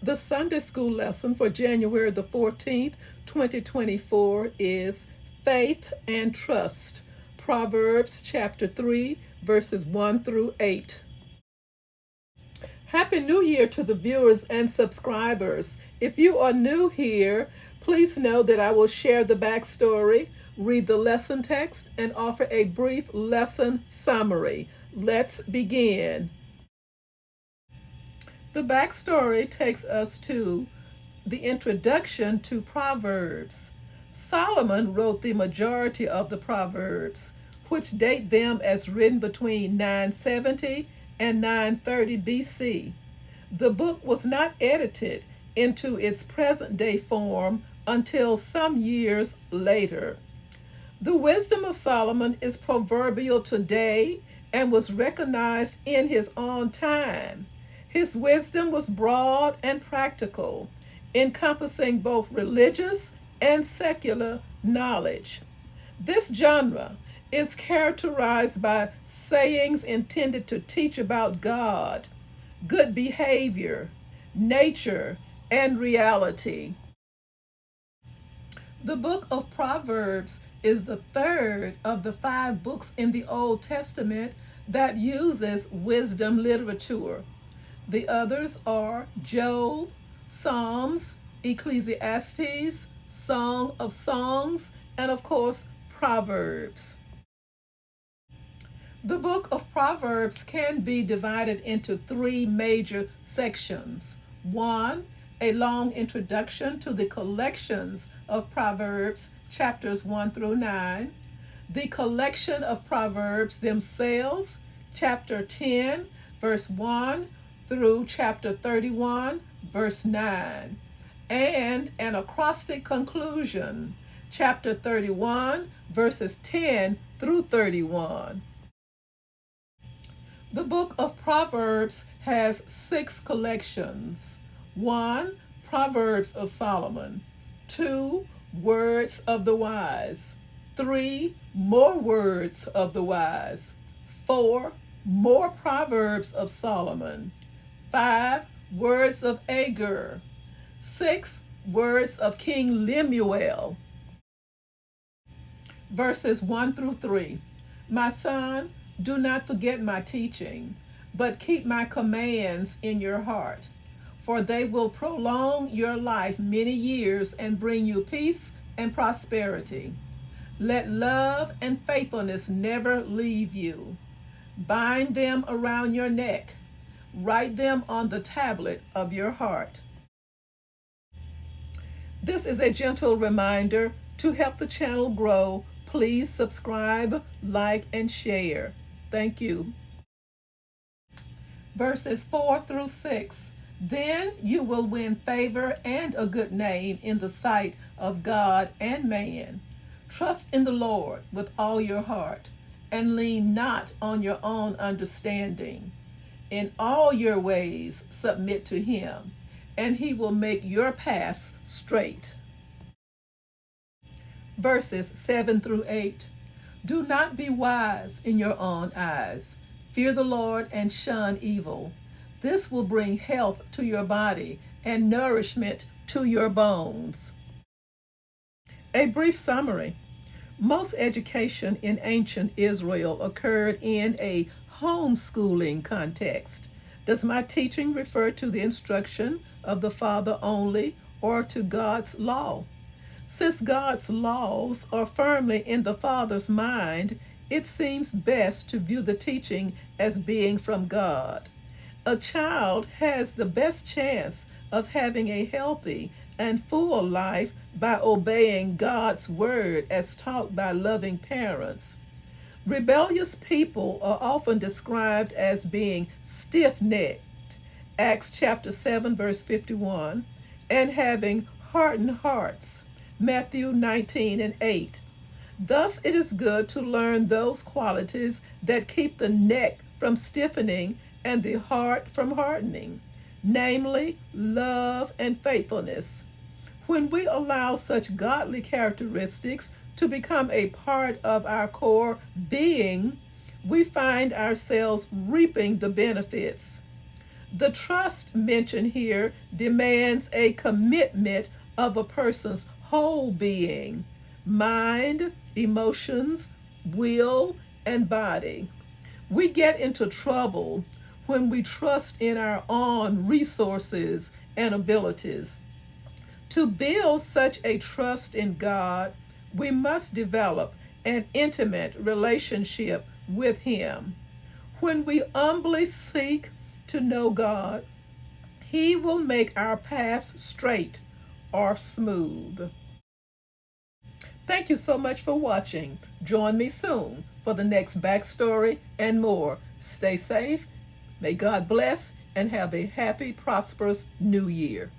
The Sunday school lesson for January the 14th, 2024 is Faith and Trust. Proverbs chapter 3, verses 1 through 8. Happy New Year to the viewers and subscribers. If you are new here, please know that I will share the backstory, read the lesson text, and offer a brief lesson summary. Let's begin. The backstory takes us to the introduction to Proverbs. Solomon wrote the majority of the Proverbs, which date them as written between 970 and 930 BC. The book was not edited into its present day form until some years later. The wisdom of Solomon is proverbial today and was recognized in his own time. His wisdom was broad and practical, encompassing both religious and secular knowledge. This genre is characterized by sayings intended to teach about God, good behavior, nature, and reality. The book of Proverbs is the third of the 5 books in the Old Testament that uses wisdom literature. The others are Job, Psalms, Ecclesiastes, Song of Songs, and of course, Proverbs. The book of Proverbs can be divided into 3 major sections. 1, a long introduction to the collections of Proverbs, chapters 1 through 9. The collection of Proverbs themselves, chapter 10, verse 1 through chapter 31, verse 9. And an acrostic conclusion, chapter 31, verses 10 through 31. The book of Proverbs has 6 collections. 1, Proverbs of Solomon. 2, Words of the Wise. 3, More Words of the Wise. 4, More Proverbs of Solomon. 5, Words of Agur. 6, Words of King Lemuel. Verses 1 through 3. My son, do not forget my teaching, but keep my commands in your heart, for they will prolong your life many years and bring you peace and prosperity. Let love and faithfulness never leave you. Bind them around your neck. Write them on the tablet of your heart. This is a gentle reminder to help the channel grow. Please subscribe, like, and share. Thank you. Verses 4 through 6. Then you will win favor and a good name in the sight of God and man. Trust in the Lord with all your heart, and lean not on your own understanding. In all your ways submit to him, and he will make your paths straight. Verses 7 through 8. Do not be wise in your own eyes. Fear the Lord and shun evil. This will bring health to your body and nourishment to your bones. A brief summary. Most education in ancient Israel occurred in a homeschooling context. Does my teaching refer to the instruction of the Father only, or to God's law? Since God's laws are firmly in the Father's mind, it seems best to view the teaching as being from God. A child has the best chance of having a healthy and full life by obeying God's word as taught by loving parents. Rebellious people are often described as being stiff-necked, Acts chapter 7, verse 51, and having hardened hearts, Matthew 19 and 8. Thus it is good to learn those qualities that keep the neck from stiffening and the heart from hardening, namely love and faithfulness. When we allow such godly characteristics to become a part of our core being, we find ourselves reaping the benefits. The trust mentioned here demands a commitment of a person's whole being, mind, emotions, will, and body. We get into trouble when we trust in our own resources and abilities. To build such a trust in God, we must develop an intimate relationship with Him. When we humbly seek to know God, He will make our paths straight or smooth. Thank you so much for watching. Join me soon for the next backstory and more. Stay safe. May God bless and have a happy, prosperous new year.